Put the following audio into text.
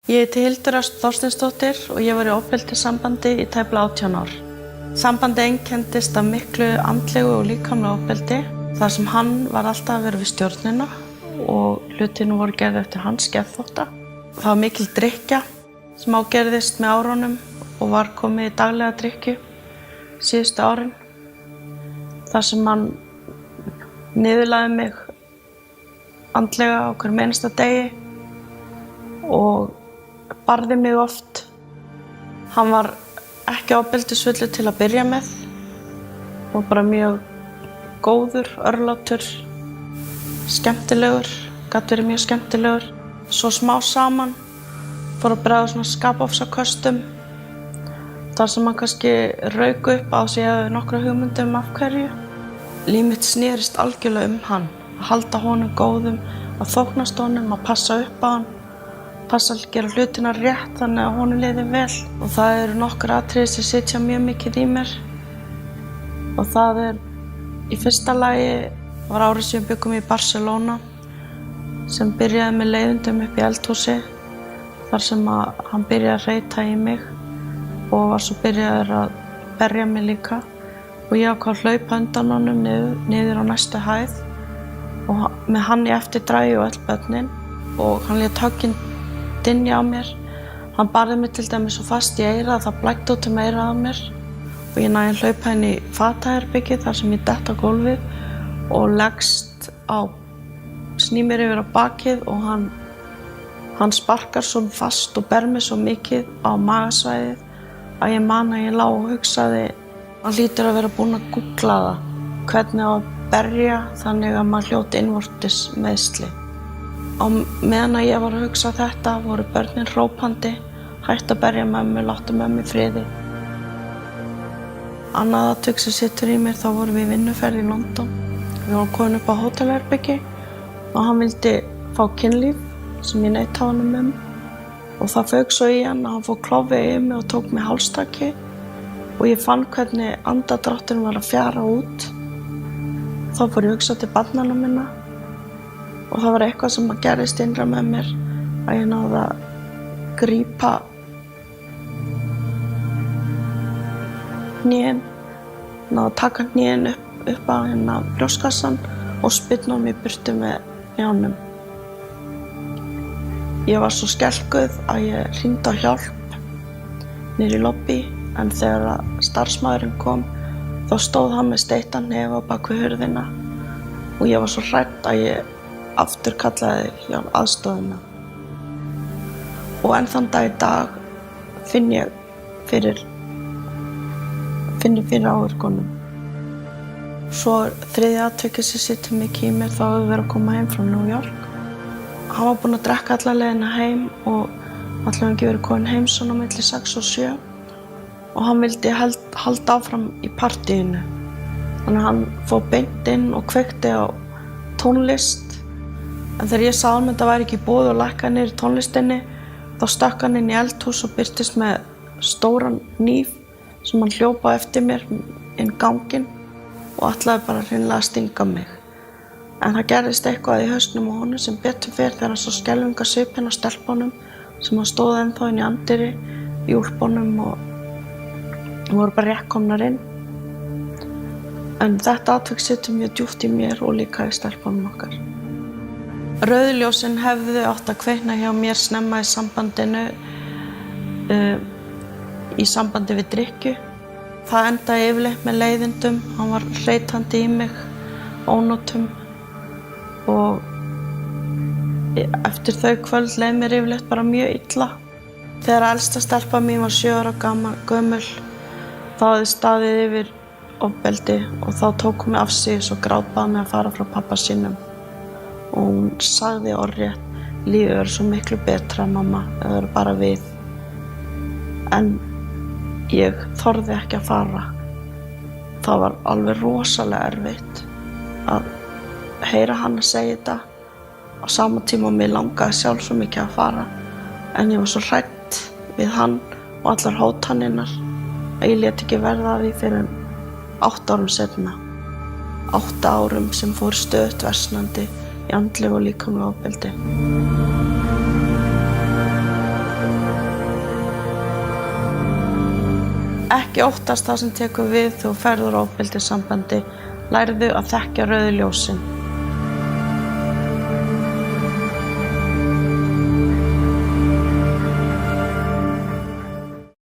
Ég heiti Hildur Ösp Þorsteinsdóttir og ég var í ofbeldissambandi í tæplega 18 ár. Sambandið einkenndist af miklu andlegu og líkamlegu ofbeldi þar sem hann var alltaf að vera við stjórnina og hlutinu voru gerðir eftir hans geðþótta. Það var mikil drykkja sem ágerðist með árunum og var komið í daglega drykkju síðustu árin. Þar sem hann niðurlæði mig andlega á hverjum einasta degi og barði mig oft. Hann var ekki ofbeldisfullur til að byrja með og bara mjög góður, örlátur, skemmtilegur, gat verið mjög skemmtilegur. Svo smá saman fór að bregða svona skapofsaköstum þar sem hann kannski rauk upp á sig að nokkra hugmyndum af hverju. Líf mitt snerist algjörlega hann, að halda honum góðum, að þóknast honum, að passa upp á hann, passa að gera hlutina rétt þannig að honum liði vel. Og það eru nokkur atriði sem sitja mjög mikið í mér. Og það í fyrsta lagi var árið sem við byggum í Barcelona sem byrjaði með leiðindum upp í eldhúsi þar sem hann byrjaði að hreyta í mig og var svo byrjaður að berja mig líka. Og ég ákvað að hlaupa undan honum niður á næstu hæð og með hann í eftirdragi og öll börnin og hann lét höggin dynja á mér. Hann barði mig til dæmis svo fast í eyrað að það blæddi út eyrað á mér og ég næði að hlaupa inn í fataherbergið þar sem ég dett á gólfið og leggst sný mér yfir á bakið og hann sparkar svo fast og ber mig svo mikið á magasvæðið að ég man að ég lá og hugsaði hann hlýtur að vera búinn að googla það hvernig á að berja þannig að maður hljóti innvortis meiðsli. Á meðan að ég var að hugsa þetta voru börnin hrópandi, hættu að berja mömmu, láttu mömmu í friði. Annað atvik sem situr í mér, þá vorum við í vinnuferð í London. Við vorum komin upp á hótelherbyggi og hann vildi fá kynlíf sem ég neitaði honum og það fauk svo í hann að hann fór klofið yfir mig og tók mig hálstaki og ég fann hvernig andardrátturinn var að fjara út. Þá fór ég að hugsa til barnanna minna og það var eitthvað sem gerðist innra með mér að ég náði að grípa hnén, náði að taka hnén upp á brjóstkassann og spyrna mig í burtu með hnjánum. Ég var svo skelkuð að ég hringdi á hjálp niður í lobby en þegar starfsmaðurinn kom þá stóð hann með steittan hnefa á bak við hurðina og ég var svo hrædd að ég afturkallaði aðstoðina. Og enn þann dag í dag finn ég fyrir áverkunum. Svo þriðja atvikið sem situr mikið í mér þá hefur verið að koma heim frá New York. Hann var búinn að drekka alla leiðina heim og allavega ekki verið kominn heim svona milli 6 og 7 og hann vildi halda áfram í partíinu. Þannig að hann fór beint inn og kveikti á tónlist. En þegar ég sá hann þetta væri ekki í boði og lækkaði niður í tónlistinni, þá stökk hann inn í eldhús og birtist með stóran hníf sem hann hljópa eftir mér inn ganginn og ætlaði bara hreinlega að stinga mig. En það gerðist eitthvað í hausnum á honum sem betur fer þegar hann sá skelfingarsvipinn á stelpunum sem hann stóð ennþá inn í anddyri í úlpunum og voru bara rétt komnar inn. En þetta atvik situr mjög djúpt í mér og líka í stelpunum okkar. Rauðljósin hefðu átt að kveikna hjá mér snemma í sambandi við drykkju. Það endaði yfirleitt með leiðindum, hann var hreytandi í mig, ónotum og eftir þau kvöld leið mér yfirleitt bara mjög illa. Þegar elsta stelpa mín var 7 ára gömul, þá hafði staðið yfir ofbeldi og þá tók hún mig af sig og grátbaði mig að fara frá pabba sínum. Og hún sagði orðrétt, lífið verður svo miklu betra, mamma, ef það verður bara við. En ég þorði ekki að fara. Það var alveg rosalega erfitt að heyra hann að segja þetta. Á sama tíma mig langaði sjálf svo mikið að fara. En ég var svo hrædd við hann og allar hótanirnar að ég lét ekki verða af því fyrr en 8 árum seinna. 8 árum sem fór stöðugt versnandi í andlegu og líkamlegu ofbeldi. Ekki óttast það sem tekur við, þú ferð úr ofbeldissambandi. Lærðu að þekkja rauðu ljósin.